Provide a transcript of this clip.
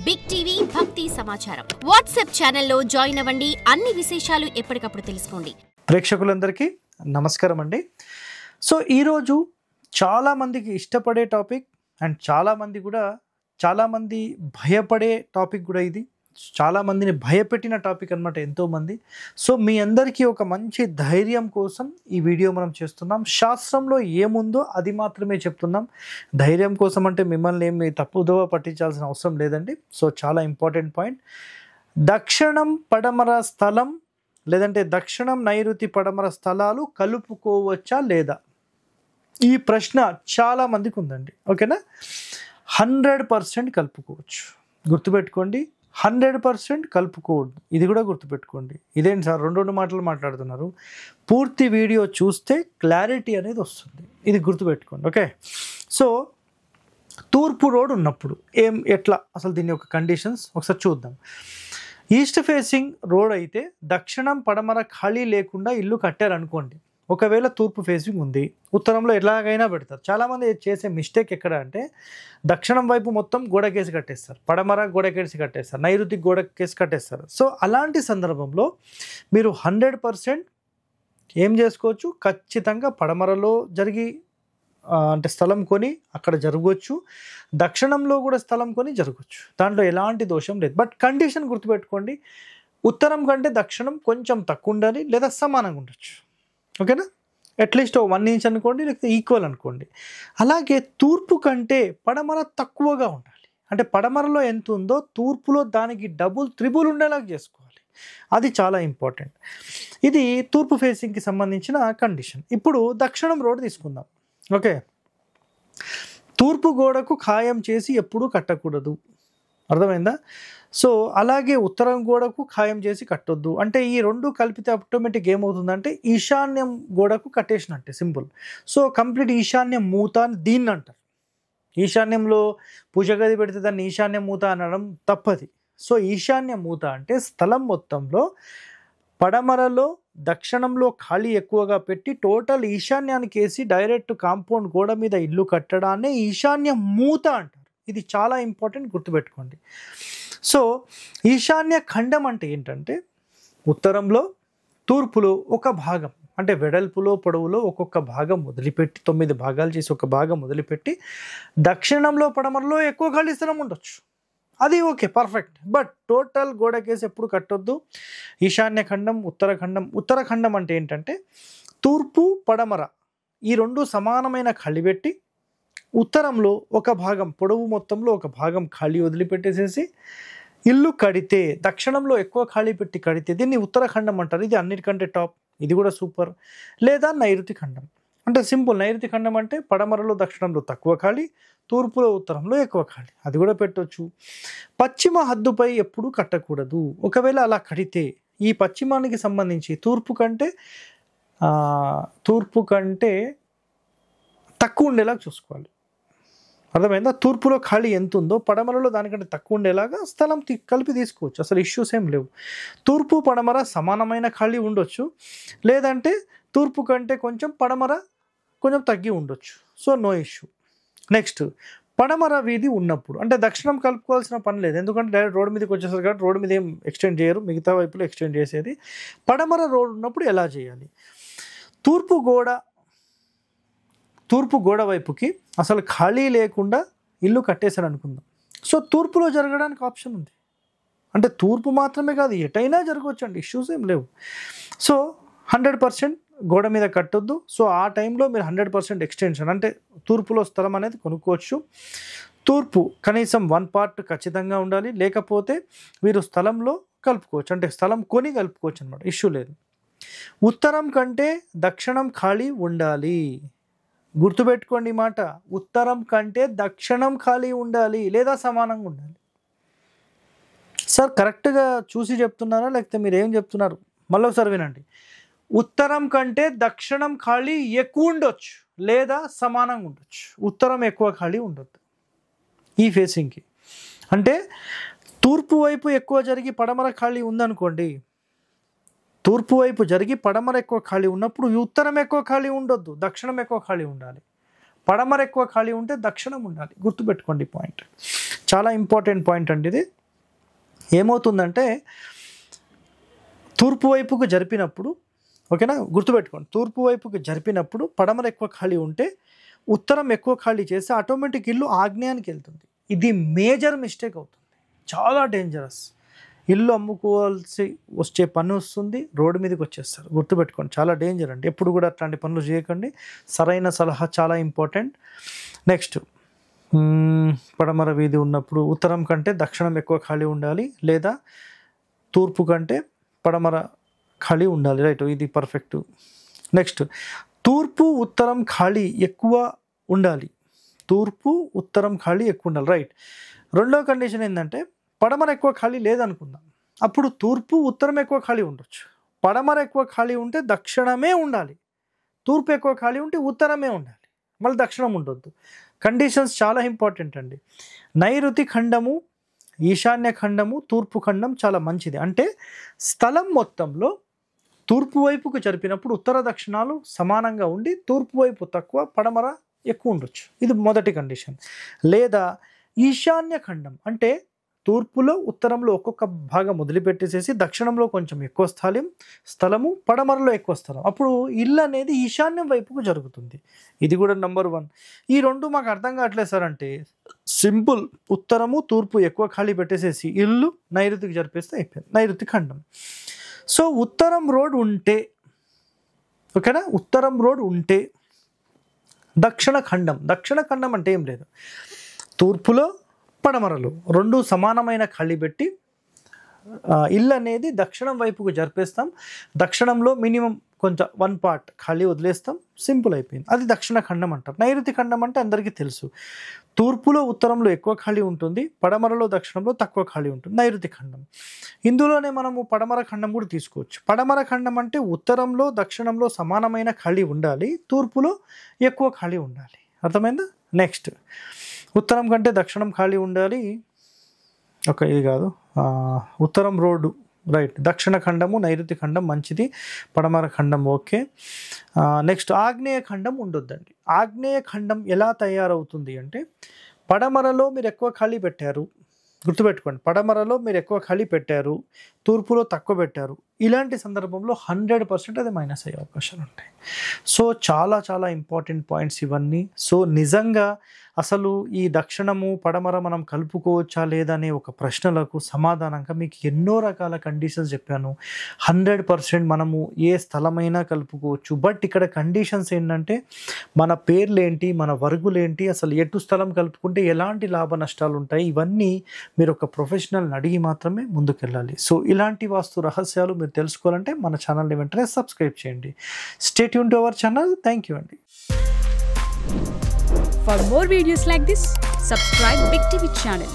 Big TV భక్తి సమాచారం WhatsApp ఛానల్లో జాయిన్ అవ్వండి. అన్ని విశేషాలు ఎప్పటికప్పుడు తెలుసుకోండి. ప్రేక్షకులందరికీ నమస్కారం అండి. సో ఈరోజు చాలా మందికి ఇష్టపడే టాపిక్ అండ్ చాలా మంది భయపడే టాపిక్ కూడా ఇది. చాలా మందిని భయపెట్టిన టాపిక్ అన్నమాట ఎంతోమంది. సో మీ అందరికీ ఒక మంచి ధైర్యం కోసం ఈ వీడియో మనం చేస్తున్నాం. శాస్త్రంలో ఏముందో అది మాత్రమే చెప్తున్నాం. ధైర్యం కోసం అంటే మిమ్మల్ని ఏమి తప్పుదోవ పట్టించాల్సిన అవసరం లేదండి. సో చాలా ఇంపార్టెంట్ పాయింట్. దక్షిణం పడమర స్థలం లేదంటే దక్షిణం నైరుతి పడమర స్థలాలు కలుపుకోవచ్చా లేదా? ఈ ప్రశ్న చాలా మందికి ఉందండి. ఓకేనా? 100% కలుపుకోవచ్చు. గుర్తుపెట్టుకోండి, 100% కలుపుకోవద్దు. ఇది కూడా గుర్తుపెట్టుకోండి. ఇదేంటి సార్ రెండు మాటలు మాట్లాడుతున్నారు? పూర్తి వీడియో చూస్తే క్లారిటీ అనేది వస్తుంది. ఇది గుర్తుపెట్టుకోండి. ఓకే, సో తూర్పు రోడ్ ఉన్నప్పుడు ఎట్లా అసలు దీని యొక్క కండిషన్స్ ఒకసారి చూద్దాం. ఈస్ట్ ఫేసింగ్ రోడ్ అయితే దక్షిణం పడమర ఖాళీ లేకుండా ఇల్లు కట్టారనుకోండి. ఒకవేళ తూర్పు ఫేసింగ్ ఉంది, ఉత్తరంలో ఎలాగైనా పెడతారు. చాలామంది చేసే మిస్టేక్ ఎక్కడ అంటే దక్షిణం వైపు మొత్తం గోడకేసి కట్టేస్తారు, పడమర గోడకేసి కట్టేస్తారు, నైరుతి గోడకేసి కట్టేస్తారు. సో అలాంటి సందర్భంలో మీరు 100% ఏం చేసుకోవచ్చు, ఖచ్చితంగా పడమరలో అంటే స్థలం కొని అక్కడ జరగవచ్చు, దక్షిణంలో కూడా స్థలం కొని జరగవచ్చు. దాంట్లో ఎలాంటి దోషం లేదు. బట్ కండిషన్ గుర్తుపెట్టుకోండి, ఉత్తరం కంటే దక్షిణం కొంచెం తక్కువ ఉండాలి లేదా సమానంగా ఉండొచ్చు. ఓకేనా? అట్లీస్ట్ 1 ఇంచ్ అనుకోండి, లేకపోతే ఈక్వల్ అనుకోండి. అలాగే తూర్పు కంటే పడమర తక్కువగా ఉండాలి. అంటే పడమరలో ఎంత ఉందో తూర్పులో దానికి డబుల్ త్రిబుల్ ఉండేలాగా చేసుకోవాలి. అది చాలా ఇంపార్టెంట్. ఇది తూర్పు ఫేసింగ్కి సంబంధించిన కండిషన్. ఇప్పుడు దక్షిణం రోడ్ తీసుకుందాం. ఓకే, తూర్పు గోడకు ఖాయం చేసి ఎప్పుడూ కట్టకూడదు. అర్థమైందా? సో అలాగే ఉత్తరం గోడకు ఖాయం చేసి కట్టొద్దు. అంటే ఈ రెండు కలిపితే ఆటోమేటిక్ ఏమవుతుందంటే ఈశాన్యం గోడకు కట్టేసినట్టే, సింపుల్. సో కంప్లీట్ ఈశాన్యం మూత అని దీన్ని అంటారు. ఈశాన్యంలో పూజ గది పెడితే దాన్ని ఈశాన్యం మూత అనడం తప్పది. సో ఈశాన్య మూత అంటే స్థలం మొత్తంలో పడమరలో దక్షిణంలో ఖాళీ ఎక్కువగా పెట్టి టోటల్ ఈశాన్యానికి వేసి డైరెక్ట్ కాంపౌండ్ గోడ మీద ఇల్లు కట్టడాన్ని ఈశాన్య మూత అంటారు. ఇది చాలా ఇంపార్టెంట్, గుర్తుపెట్టుకోండి. సో ఈశాన్య ఖండం అంటే ఏంటంటే ఉత్తరంలో తూర్పులో ఒక భాగం, అంటే వెడల్పులో పొడవులో ఒక్కొక్క భాగం వదిలిపెట్టి 9 భాగాలు చేసి ఒక భాగం వదిలిపెట్టి దక్షిణంలో పడమరలో ఎక్కువ ఖాళీ స్థలం ఉండొచ్చు. అది ఓకే, పర్ఫెక్ట్. బట్ టోటల్ గోడకేసి ఎప్పుడు కట్టొద్దు. ఈశాన్య ఖండం, ఉత్తరఖండం. ఉత్తరఖండం అంటే ఏంటంటే తూర్పు పడమర ఈ రెండు సమానమైన ఖాళీ పెట్టి ఉత్తరంలో ఒక భాగం పొడవు మొత్తంలో ఒక భాగం ఖాళీ వదిలిపెట్టేసేసి ఇల్లు కడితే, దక్షిణంలో ఎక్కువ ఖాళీ పెట్టి కడితే దీన్ని ఉత్తరఖండం అంటారు. ఇది అన్నిటికంటే టాప్, ఇది కూడా సూపర్. లేదా నైరుతి ఖండం అంటే సింపుల్. నైరుతి ఖండం అంటే పడమరలో దక్షిణంలో తక్కువ ఖాళీ, తూర్పులో ఉత్తరంలో ఎక్కువ ఖాళీ, అది కూడా పెట్టవచ్చు. పశ్చిమ హద్దుపై ఎప్పుడూ కట్టకూడదు. ఒకవేళ అలా కడితే ఈ పశ్చిమానికి సంబంధించి తూర్పు కంటే తక్కువ ఉండేలాగా చూసుకోవాలి. అర్థమైందా? తూర్పులో ఖాళీ ఎంత ఉందో పడమరలో దానికంటే తక్కువ ఉండేలాగా స్థలం కలిపి తీసుకోవచ్చు. అసలు ఇష్యూస్ ఏం లేవు. తూర్పు పడమర సమానమైన ఖాళీ ఉండొచ్చు, లేదంటే తూర్పు కంటే కొంచెం పడమర కొంచెం తగ్గి ఉండొచ్చు. So no issue. నెక్స్ట్, పడమర వీధి ఉన్నప్పుడు అంటే దక్షిణం కలుపుకోవాల్సిన పని లేదు, ఎందుకంటే డైరెక్ట్ రోడ్ మీదకి వచ్చేసారు కాబట్టి రోడ్ మీద ఏం ఎక్స్టెండ్ చేయరు, మిగతా వైపులో ఎక్స్టెండ్ చేసేది. పడమర రోడ్ ఉన్నప్పుడు ఎలా చేయాలి? తూర్పు గోడ వైపుకి అసలు ఖాళీ లేకుండా ఇల్లు కట్టేశారు అనుకుందాం. సో తూర్పులో జరగడానికి ఆప్షన్ ఉంది. అంటే తూర్పు మాత్రమే కాదు, ఎటైనా జరగవచ్చు అండి, ఇష్యూస్ ఏం లేవు. సో 100% గోడ మీద కట్టొద్దు. సో ఆ టైంలో మీరు 100% ఎక్స్టెన్షన్ అంటే తూర్పులో స్థలం అనేది కొనుక్కోవచ్చు. తూర్పు కనీసం 1 పార్ట్ ఖచ్చితంగా ఉండాలి, లేకపోతే మీరు స్థలంలో కలుపుకోవచ్చు, అంటే స్థలం కొని కలుపుకోవచ్చు అనమాట, ఇష్యూ లేదు. ఉత్తరం కంటే దక్షిణం ఖాళీ ఉండాలి. గుర్తుపెట్టుకోండి మాట, ఉత్తరం కంటే దక్షిణం ఖాళీ ఉండాలి లేదా సమానంగా ఉండాలి. సార్ కరెక్ట్గా చూసి చెప్తున్నారా లేకపోతే మీరు ఏం చెప్తున్నారు? మళ్ళీ ఒకసారి వినండి. ఉత్తరం కంటే దక్షిణం ఖాళీ ఎక్కువ ఉండొచ్చు లేదా సమానంగా ఉండొచ్చు, ఉత్తరం ఎక్కువ ఖాళీ ఉండొద్దు ఈ ఫేసింగ్కి. అంటే తూర్పు వైపు ఎక్కువ జరిగి పడమర ఖాళీ ఉందనుకోండి, తూర్పు వైపు జరిగి పడమర ఎక్కువ ఖాళీ ఉన్నప్పుడు ఉత్తరం ఎక్కువ ఖాళీ ఉండొద్దు, దక్షిణం ఎక్కువ ఖాళీ ఉండాలి. పడమర ఎక్కువ ఖాళీ ఉంటే దక్షిణం ఉండాలి. గుర్తుపెట్టుకోండి పాయింట్, చాలా ఇంపార్టెంట్ పాయింట్ అండి ఇది. ఏమవుతుందంటే తూర్పు వైపుకు జరిపినప్పుడు, ఓకేనా, గుర్తుపెట్టుకోండి, తూర్పు వైపుకు జరిపినప్పుడు పడమర ఎక్కువ ఖాళీ ఉంటే ఉత్తరం ఎక్కువ ఖాళీ చేస్తే ఆటోమేటిక్ ఇల్లు ఆగ్నేయానికి వెళ్తుంది. ఇది మేజర్ మిస్టేక్ అవుతుంది, చాలా డేంజరస్. ఇల్లు అమ్ముకోవాల్సి వచ్చే పని వస్తుంది, రోడ్డు మీదకి వచ్చేస్తారు. గుర్తుపెట్టుకోండి, చాలా డేంజర్ అండి. ఎప్పుడు కూడా అట్లాంటి పనులు చేయకండి. సరైన సలహా చాలా ఇంపార్టెంట్. నెక్స్ట్, పడమర వీధి ఉన్నప్పుడు ఉత్తరం కంటే దక్షిణం ఎక్కువ ఖాళీ ఉండాలి, లేదా తూర్పు కంటే పడమర ఖాళీ ఉండాలి. రైట్, ఇది పర్ఫెక్ట్. నెక్స్ట్, తూర్పు ఉత్తరం ఖాళీ ఎక్కువ ఉండాలి. తూర్పు ఉత్తరం ఖాళీ ఎక్కువ ఉండాలి. రైట్. రెండో కండిషన్ ఏంటంటే పడమర ఎక్కువ ఖాళీ లేదనుకుందాం, అప్పుడు తూర్పు ఉత్తరం ఎక్కువ ఖాళీ ఉండొచ్చు. పడమర ఎక్కువ ఖాళీ ఉంటే దక్షిణమే ఉండాలి, తూర్పు ఎక్కువ ఖాళీ ఉంటే ఉత్తరమే ఉండాలి, మళ్ళీ దక్షిణం ఉండొద్దు. కండిషన్స్ చాలా ఇంపార్టెంట్ అండి. నైరుతి ఖండము, ఈశాన్య ఖండము, తూర్పు ఖండం చాలా మంచిది. అంటే స్థలం మొత్తంలో తూర్పు వైపుకు జరిపినప్పుడు ఉత్తర దక్షిణాలు సమానంగా ఉండి తూర్పు వైపు తక్కువ, పడమర ఎక్కువ ఉండొచ్చు. ఇది మొదటి కండిషన్. లేదా ఈశాన్య ఖండం అంటే తూర్పులో ఉత్తరంలో ఒక్కొక్క భాగం వదిలిపెట్టేసేసి దక్షిణంలో కొంచెం ఎక్కువ స్థలము, పడమరలో ఎక్కువ స్థలం, అప్పుడు ఇల్లు అనేది ఈశాన్యం వైపుకు జరుగుతుంది. ఇది కూడా నెంబర్ 1. ఈ రెండు మాకు అర్థం కావట్లేదు సార్ అంటే సింపుల్, ఉత్తరము తూర్పు ఎక్కువ ఖాళీ పెట్టేసేసి ఇల్లు నైరుతికి జరిపేస్తే అయిపోయింది, నైరుతి ఖండం. సో ఉత్తరం రోడ్ ఉంటే, ఓకేనా, ఉత్తరం రోడ్ ఉంటే దక్షిణ ఖండం అంటే ఏం లేదు, తూర్పులో పడమరలు రెండు సమానమైన ఖాళీ పెట్టి ఇల్లు అనేది దక్షిణం వైపుకు జరిపేస్తాం. దక్షిణంలో మినిమం కొంచెం 1 పార్ట్ ఖాళీ వదిలేస్తాం, సింపుల్ అయిపోయింది. అది దక్షిణ ఖండం అంటారు. నైరుతి ఖండం అంటే అందరికీ తెలుసు, తూర్పులో ఉత్తరంలో ఎక్కువ ఖాళీ ఉంటుంది, పడమరలో దక్షిణంలో తక్కువ ఖాళీ ఉంటుంది, నైరుతి ఖండం. ఇందులోనే మనము పడమర ఖండం కూడా తీసుకోవచ్చు. పడమర ఖండం అంటే ఉత్తరంలో దక్షిణంలో సమానమైన ఖాళీ ఉండాలి, తూర్పులో ఎక్కువ ఖాళీ ఉండాలి. అర్థమైందా? నెక్స్ట్, ఉత్తరం కంటే దక్షిణం ఖాళీ ఉండాలి. ఇది కాదు, ఉత్తరం రోడ్డు, రైట్. దక్షిణ ఖండము, నైరుతి ఖండం మంచిది, పడమర ఖండం ఓకే. నెక్స్ట్, ఆగ్నేయ ఖండం ఉండొద్దండి. ఆగ్నేయ ఖండం ఎలా తయారవుతుంది అంటే పడమరలో మీరు ఎక్కువ ఖాళీ పెట్టారు, గుర్తుపెట్టుకోండి, పడమరలో మీరు ఎక్కువ ఖాళీ పెట్టారు, తూర్పులో తక్కువ పెట్టారు. ఇలాంటి సందర్భంలో 100% అది మైనస్ అయ్యే అవకాశాలు ఉంటాయి. సో చాలా చాలా ఇంపార్టెంట్ పాయింట్స్ ఇవన్నీ. సో నిజంగా అసలు ఈ దక్షిణము పడమర మనం కలుపుకోవచ్చా లేదా అనే ఒక ప్రశ్నలకు సమాధానంగా మీకు ఎన్నో రకాల కండిషన్స్ చెప్పాను. 100% మనము ఏ స్థలమైనా కలుపుకోవచ్చు. బట్ ఇక్కడ కండిషన్స్ ఏంటంటే మన పేర్లేంటి, మన వర్గులేంటి, అసలు ఎటు స్థలం కలుపుకుంటే ఎలాంటి లాభ నష్టాలు ఉంటాయి, ఇవన్నీ మీరు ఒక ప్రొఫెషనల్ని అడిగి మాత్రమే ముందుకెళ్ళాలి. సో ఇలాంటి వాస్తు రహస్యాలు మీరు తెలుసుకోవాలంటే మన ఛానల్ని వెంటనే సబ్స్క్రైబ్ చేయండి. Stay tune to our channel. Thank you అండి. For more videos like this, subscribe Big TV channel.